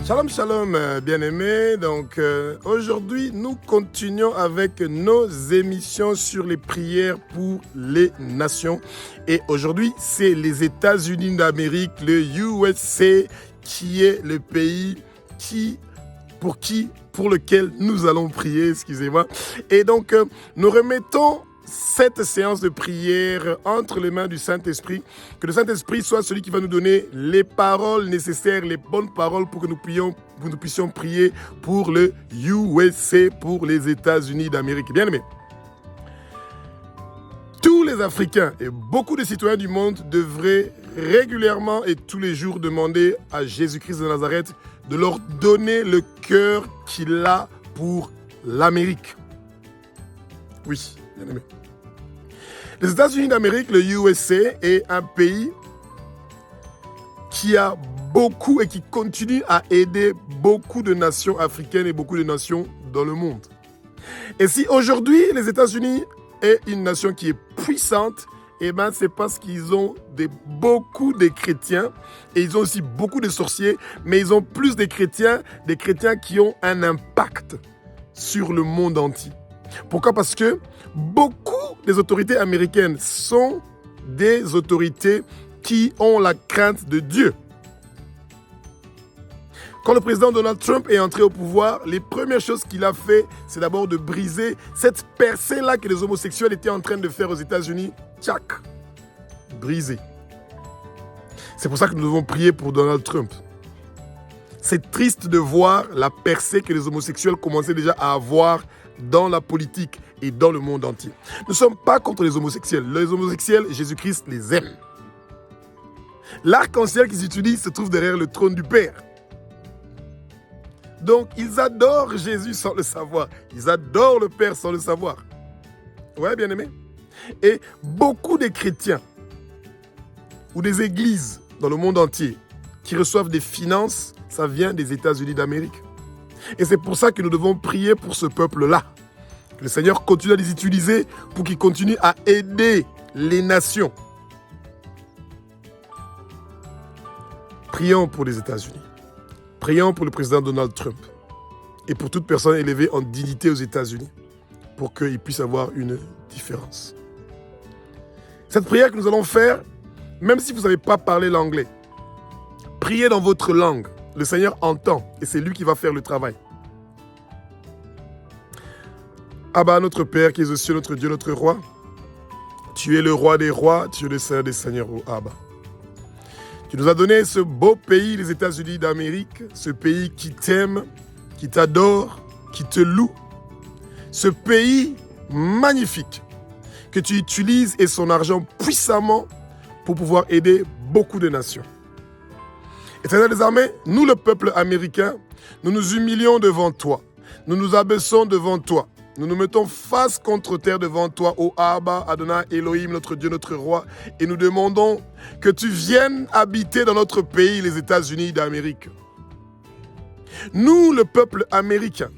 Shalom, shalom, bien-aimés. Donc, aujourd'hui, nous continuons avec nos émissions sur les prières pour les nations. Et aujourd'hui, c'est les États-Unis d'Amérique, le USA, qui est le pays pour lequel nous allons prier, excusez-moi. Et donc, nous remettons cette séance de prière entre les mains du Saint-Esprit, que le Saint-Esprit soit celui qui va nous donner les paroles nécessaires, les bonnes paroles pour que nous puissions prier pour le USA, pour les États-Unis d'Amérique. Bien aimé, tous les Africains et beaucoup de citoyens du monde devraient régulièrement et tous les jours demander à Jésus-Christ de Nazareth de leur donner le cœur qu'il a pour l'Amérique. Oui, bien aimé. Les États-Unis d'Amérique, le USA, est un pays qui a beaucoup et qui continue à aider beaucoup de nations africaines et beaucoup de nations dans le monde. Et si aujourd'hui les États-Unis est une nation qui est puissante, eh bien c'est parce qu'ils ont beaucoup de chrétiens et ils ont aussi beaucoup de sorciers, mais ils ont plus de chrétiens qui ont un impact sur le monde entier. Pourquoi? Parce que beaucoup des autorités américaines sont des autorités qui ont la crainte de Dieu. Quand le président Donald Trump est entré au pouvoir, les premières choses qu'il a fait, c'est d'abord de briser cette percée-là que les homosexuels étaient en train de faire aux États-Unis. Tchac, brisé. C'est pour ça que nous devons prier pour Donald Trump. C'est triste de voir la percée que les homosexuels commençaient déjà à avoir dans la politique et dans le monde entier. Nous ne sommes pas contre les homosexuels. Les homosexuels, Jésus-Christ les aime. L'arc-en-ciel qu'ils utilisent se trouve derrière le trône du Père. Donc, ils adorent Jésus sans le savoir. Ils adorent le Père sans le savoir. Ouais, bien-aimé. Et beaucoup de chrétiens ou des églises dans le monde entier qui reçoivent des finances, ça vient des États-Unis d'Amérique. Et c'est pour ça que nous devons prier pour ce peuple-là. Que le Seigneur continue à les utiliser pour qu'ils continuent à aider les nations. Prions pour les États-Unis. Prions pour le président Donald Trump. Et pour toute personne élevée en dignité aux États-Unis. Pour qu'il puisse avoir une différence. Cette prière que nous allons faire, même si vous ne savez pas parler l'anglais, priez dans votre langue. Le Seigneur entend et c'est lui qui va faire le travail. Abba, notre Père qui es aux cieux, notre Dieu, notre Roi, tu es le Roi des rois, tu es le Seigneur des seigneurs, oh Abba. Tu nous as donné ce beau pays, les États-Unis d'Amérique, ce pays qui t'aime, qui t'adore, qui te loue. Ce pays magnifique que tu utilises et son argent puissamment pour pouvoir aider beaucoup de nations. Éternel des armées, nous le peuple américain, nous nous humilions devant toi. Nous nous abaissons devant toi. Nous nous mettons face contre terre devant toi, ô Abba, Adonai, Elohim, notre Dieu, notre Roi. Et nous demandons que tu viennes habiter dans notre pays, les États-Unis d'Amérique. Nous, le peuple américain,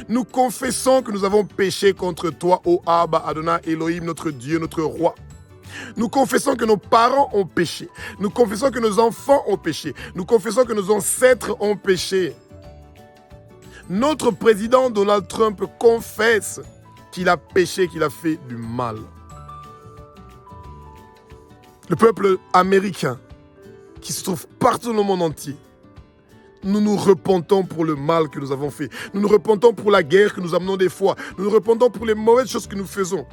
nous confessons que nous avons péché contre toi, ô Abba, Adonai, Elohim, notre Dieu, notre Roi. Nous confessons que nos parents ont péché. Nous confessons que nos enfants ont péché. Nous confessons que nos ancêtres ont péché. Notre président Donald Trump confesse qu'il a péché, qu'il a fait du mal. Le peuple américain qui se trouve partout dans le monde entier, nous nous repentons pour le mal que nous avons fait. Nous nous repentons pour la guerre que nous amenons des fois. Nous nous repentons pour les mauvaises choses que nous faisons.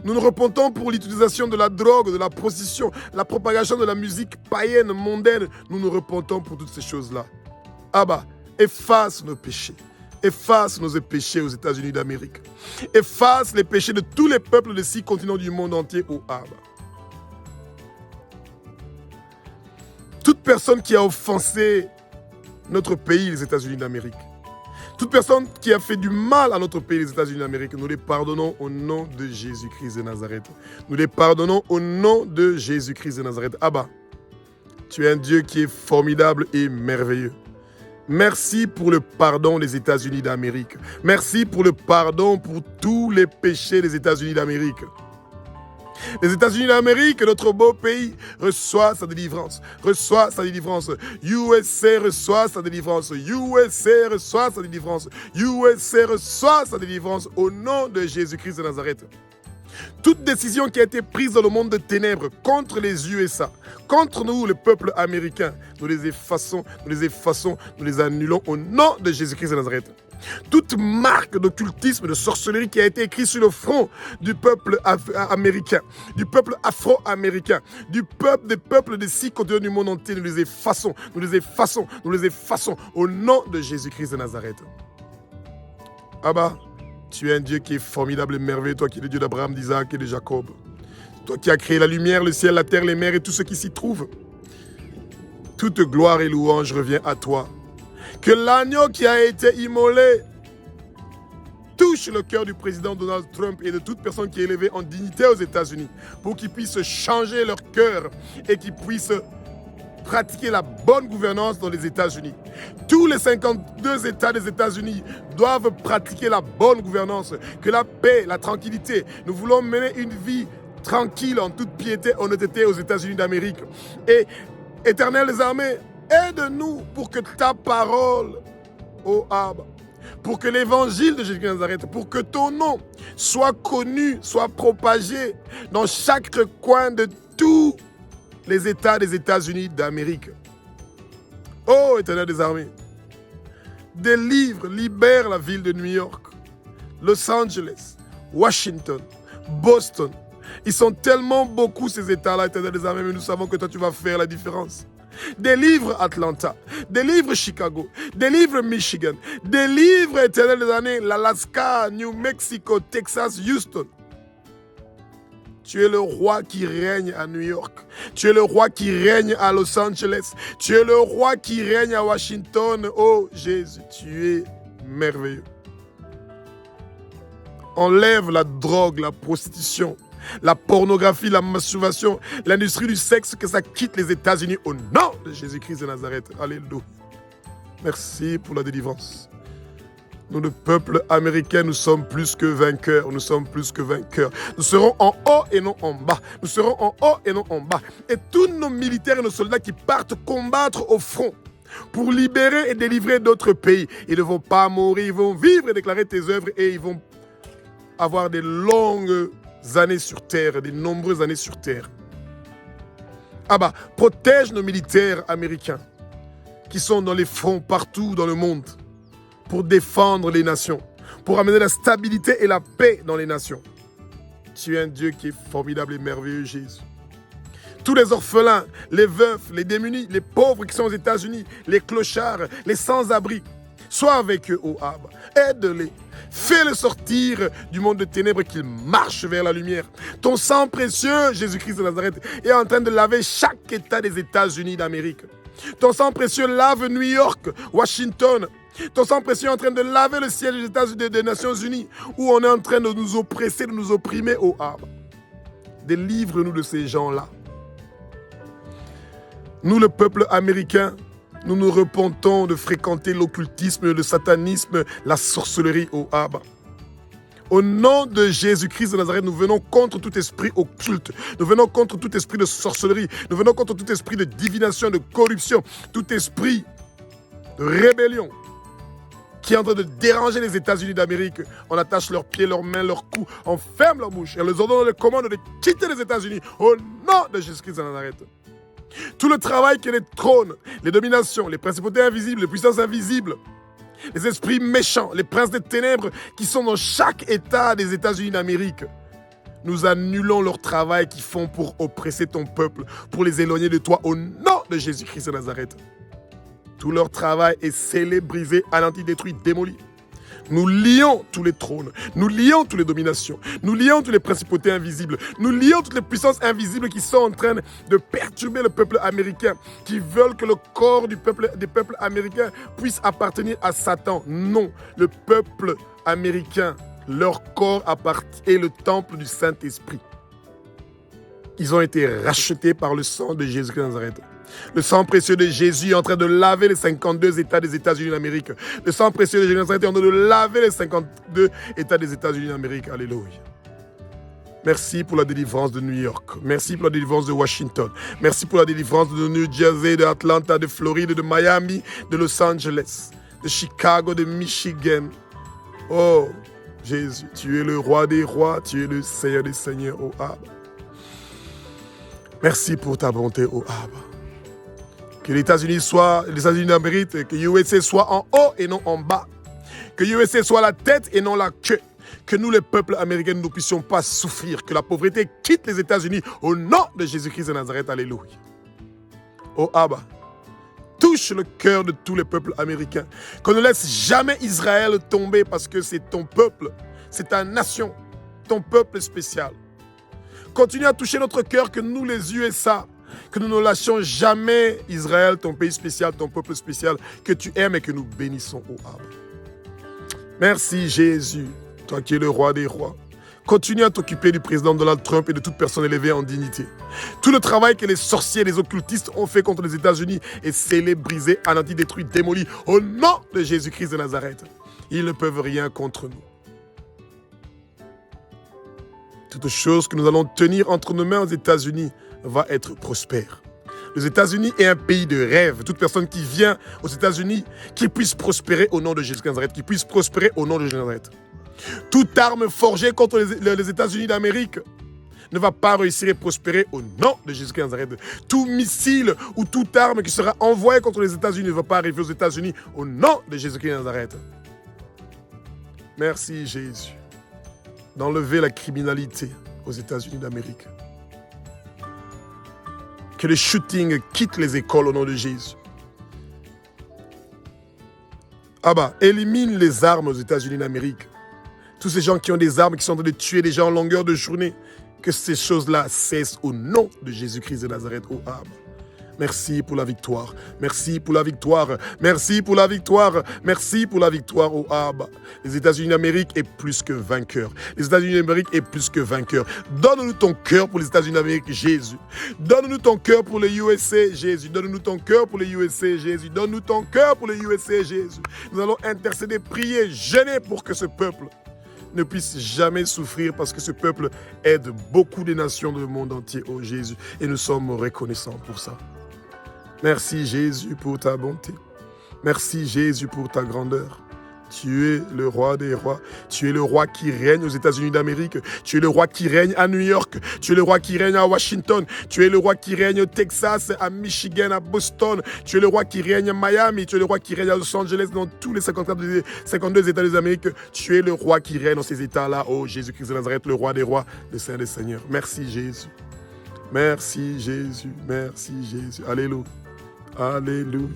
Nous nous repentons pour l'utilisation de la drogue, de la prostitution, la propagation de la musique païenne, mondaine. Nous nous repentons pour toutes ces choses-là. Abba, efface nos péchés. Efface nos péchés aux États-Unis d'Amérique. Efface les péchés de tous les peuples des 6 continents du monde entier, ô Abba. Toute personne qui a offensé notre pays, les États-Unis d'Amérique, toute personne qui a fait du mal à notre pays, les États-Unis d'Amérique, nous les pardonnons au nom de Jésus-Christ de Nazareth. Nous les pardonnons au nom de Jésus-Christ de Nazareth. Abba, tu es un Dieu qui est formidable et merveilleux. Merci pour le pardon des États-Unis d'Amérique. Merci pour le pardon pour tous les péchés des États-Unis d'Amérique. Les États-Unis d'Amérique, notre beau pays, reçoit sa délivrance. Reçoit sa délivrance. USA reçoit sa délivrance. USA reçoit sa délivrance. USA reçoit sa délivrance au nom de Jésus-Christ de Nazareth. Toute décision qui a été prise dans le monde de ténèbres contre les USA, contre nous, le peuple américain, nous les effaçons, nous les annulons au nom de Jésus-Christ de Nazareth. Toute marque d'occultisme, de sorcellerie qui a été écrite sur le front du peuple américain, du peuple afro-américain, des peuples des 6 continents du monde entier, nous les effaçons, nous les effaçons, nous les effaçons au nom de Jésus-Christ de Nazareth. Abba, tu es un Dieu qui est formidable et merveilleux, toi qui es le Dieu d'Abraham, d'Isaac et de Jacob. Toi qui as créé la lumière, le ciel, la terre, les mers et tout ce qui s'y trouve. Toute gloire et louange revient à toi. Que l'agneau qui a été immolé touche le cœur du président Donald Trump et de toute personne qui est élevée en dignité aux États-Unis pour qu'ils puissent changer leur cœur et qu'ils puissent pratiquer la bonne gouvernance dans les États-Unis. Tous les 52 États des États-Unis doivent pratiquer la bonne gouvernance, que la paix, la tranquillité. Nous voulons mener une vie tranquille en toute piété, honnêteté aux États-Unis d'Amérique. Et Éternel des armées, aide-nous pour que ta parole, ô Abba, pour que l'évangile de Jésus-Christ de Nazareth, pour que ton nom soit connu, soit propagé dans chaque coin de tous les États des États-Unis d'Amérique. Ô Éternel des armées, délivre, libère la ville de New York, Los Angeles, Washington, Boston. Ils sont tellement beaucoup ces États-là, Éternel des armées, mais nous savons que toi tu vas faire la différence. Délivre Atlanta, délivre Chicago, délivre Michigan, délivre, Éternel des armées, l'Alaska, New Mexico, Texas, Houston. Tu es le roi qui règne à New York. Tu es le roi qui règne à Los Angeles. Tu es le roi qui règne à Washington. Oh Jésus, tu es merveilleux. Enlève la drogue, la prostitution, la pornographie, la masturbation, l'industrie du sexe, que ça quitte les États-Unis au nom de Jésus-Christ de Nazareth. Alléluia. Merci pour la délivrance. Nous, le peuple américain, nous sommes plus que vainqueurs. Nous sommes plus que vainqueurs. Nous serons en haut et non en bas. Nous serons en haut et non en bas. Et tous nos militaires et nos soldats qui partent combattre au front pour libérer et délivrer d'autres pays, ils ne vont pas mourir. Ils vont vivre et déclarer tes œuvres et ils vont avoir des longues années sur terre, des nombreuses années sur terre. Abba, protège nos militaires américains qui sont dans les fronts partout dans le monde pour défendre les nations, pour amener la stabilité et la paix dans les nations. Tu es un Dieu qui est formidable et merveilleux, Jésus. Tous les orphelins, les veufs, les démunis, les pauvres qui sont aux États-Unis, les clochards, les sans-abri, sois avec eux, ô Abba. Aide-les. Fais-le sortir du monde de ténèbres, qu'il marche vers la lumière. Ton sang précieux, Jésus-Christ de Nazareth, est en train de laver chaque État des États-Unis d'Amérique. Ton sang précieux lave New York, Washington. Ton sang précieux est en train de laver le ciel des États-Unis, des Nations Unies, où on est en train de nous oppresser, de nous opprimer, ô Abba. Délivre-nous de ces gens-là. Nous, le peuple américain, nous nous repentons de fréquenter l'occultisme, le satanisme, la sorcellerie, ô Abba. Au nom de Jésus-Christ de Nazareth, nous venons contre tout esprit occulte. Nous venons contre tout esprit de sorcellerie. Nous venons contre tout esprit de divination, de corruption, tout esprit de rébellion qui est en train de déranger les États-Unis d'Amérique. On attache leurs pieds, leurs mains, leurs coups, on ferme leur bouche et on les ordonne les commandes de quitter les États-Unis au nom de Jésus-Christ de Nazareth. Tout le travail que les trônes, les dominations, les principautés invisibles, les puissances invisibles, les esprits méchants, les princes des ténèbres qui sont dans chaque État des États-Unis d'Amérique, nous annulons leur travail qu'ils font pour oppresser ton peuple, pour les éloigner de toi au nom de Jésus-Christ de Nazareth. Tout leur travail est scellé, brisé, anéanti, détruit, démoli. Nous lions tous les trônes, nous lions toutes les dominations, nous lions toutes les principautés invisibles, nous lions toutes les puissances invisibles qui sont en train de perturber le peuple américain, qui veulent que le corps des peuples américains puisse appartenir à Satan. Non, le peuple américain, leur corps est le temple du Saint-Esprit. Ils ont été rachetés par le sang de Jésus-Christ de Nazareth. Le sang précieux de Jésus est en train de laver les 52 États des États-Unis d'Amérique. Le sang précieux de Jésus est en train de laver les 52 États des États-Unis d'Amérique. Alléluia. Merci pour la délivrance de New York. Merci pour la délivrance de Washington. Merci pour la délivrance de New Jersey, de Atlanta, de Floride, de Miami, de Los Angeles, de Chicago, de Michigan. Oh, Jésus, tu es le roi des rois, tu es le Seigneur des seigneurs, oh Abba. Merci pour ta bonté, oh Abba. Que les États-Unis d'Amérique, que USA soit en haut et non en bas. Que USA soit la tête et non la queue. Que nous, les peuples américains, ne puissions pas souffrir. Que la pauvreté quitte les États-Unis au nom de Jésus-Christ de Nazareth. Alléluia. Oh Abba, touche le cœur de tous les peuples américains. Qu'on ne laisse jamais Israël tomber parce que c'est ton peuple, c'est ta nation, ton peuple spécial. Continue à toucher notre cœur, que nous, les USA, que nous ne lâchions jamais Israël, ton pays spécial, ton peuple spécial, que tu aimes et que nous bénissons, oh Abba. Merci Jésus, toi qui es le roi des rois. Continue à t'occuper du président Donald Trump et de toute personne élevée en dignité. Tout le travail que les sorciers et les occultistes ont fait contre les États-Unis est scellé, brisé, anéanti, détruit, démoli au nom de Jésus-Christ de Nazareth. Ils ne peuvent rien contre nous. Toute chose que nous allons tenir entre nos mains aux États-Unis va être prospère. Les États-Unis est un pays de rêve. Toute personne qui vient aux États-Unis, qui puisse prospérer au nom de Jésus de Nazareth, qui puisse prospérer au nom de Jésus de Nazareth. Toute arme forgée contre les États-Unis d'Amérique ne va pas réussir à prospérer au nom de Jésus de Nazareth. Tout missile ou toute arme qui sera envoyée contre les États-Unis ne va pas arriver aux États-Unis au nom de Jésus de Nazareth. Merci Jésus d'enlever la criminalité aux États-Unis d'Amérique. Que les shootings quittent les écoles au nom de Jésus. Abba, élimine les armes aux États-Unis d'Amérique. Tous ces gens qui ont des armes, qui sont en train de tuer des gens en longueur de journée, que ces choses-là cessent au nom de Jésus-Christ de Nazareth, oh Abba. Merci pour la victoire. Merci pour la victoire. Merci pour la victoire. Merci pour la victoire, oh Abba. Les États-Unis d'Amérique est plus que vainqueurs. Les États-Unis d'Amérique est plus que vainqueurs. Donne-nous ton cœur pour les États-Unis d'Amérique, Jésus. Donne-nous ton cœur pour les USA, Jésus. Donne-nous ton cœur pour les USA, Jésus. Donne-nous ton cœur pour les USA, Jésus. Nous allons intercéder, prier, jeûner pour que ce peuple ne puisse jamais souffrir parce que ce peuple aide beaucoup de nations du monde entier, oh Jésus. Et nous sommes reconnaissants pour ça. Merci Jésus pour ta bonté. Merci Jésus pour ta grandeur. Tu es le roi des rois. Tu es le roi qui règne aux États-Unis d'Amérique. Tu es le roi qui règne à New York. Tu es le roi qui règne à Washington. Tu es le roi qui règne au Texas, à Michigan, à Boston. Tu es le roi qui règne à Miami. Tu es le roi qui règne à Los Angeles, dans tous les 52 États des Amériques. Tu es le roi qui règne dans ces États-là. Oh Jésus-Christ de Nazareth, le roi des rois, le Seigneur des seigneurs. Merci Jésus. Merci Jésus. Merci Jésus. Alléluia. Alléluia.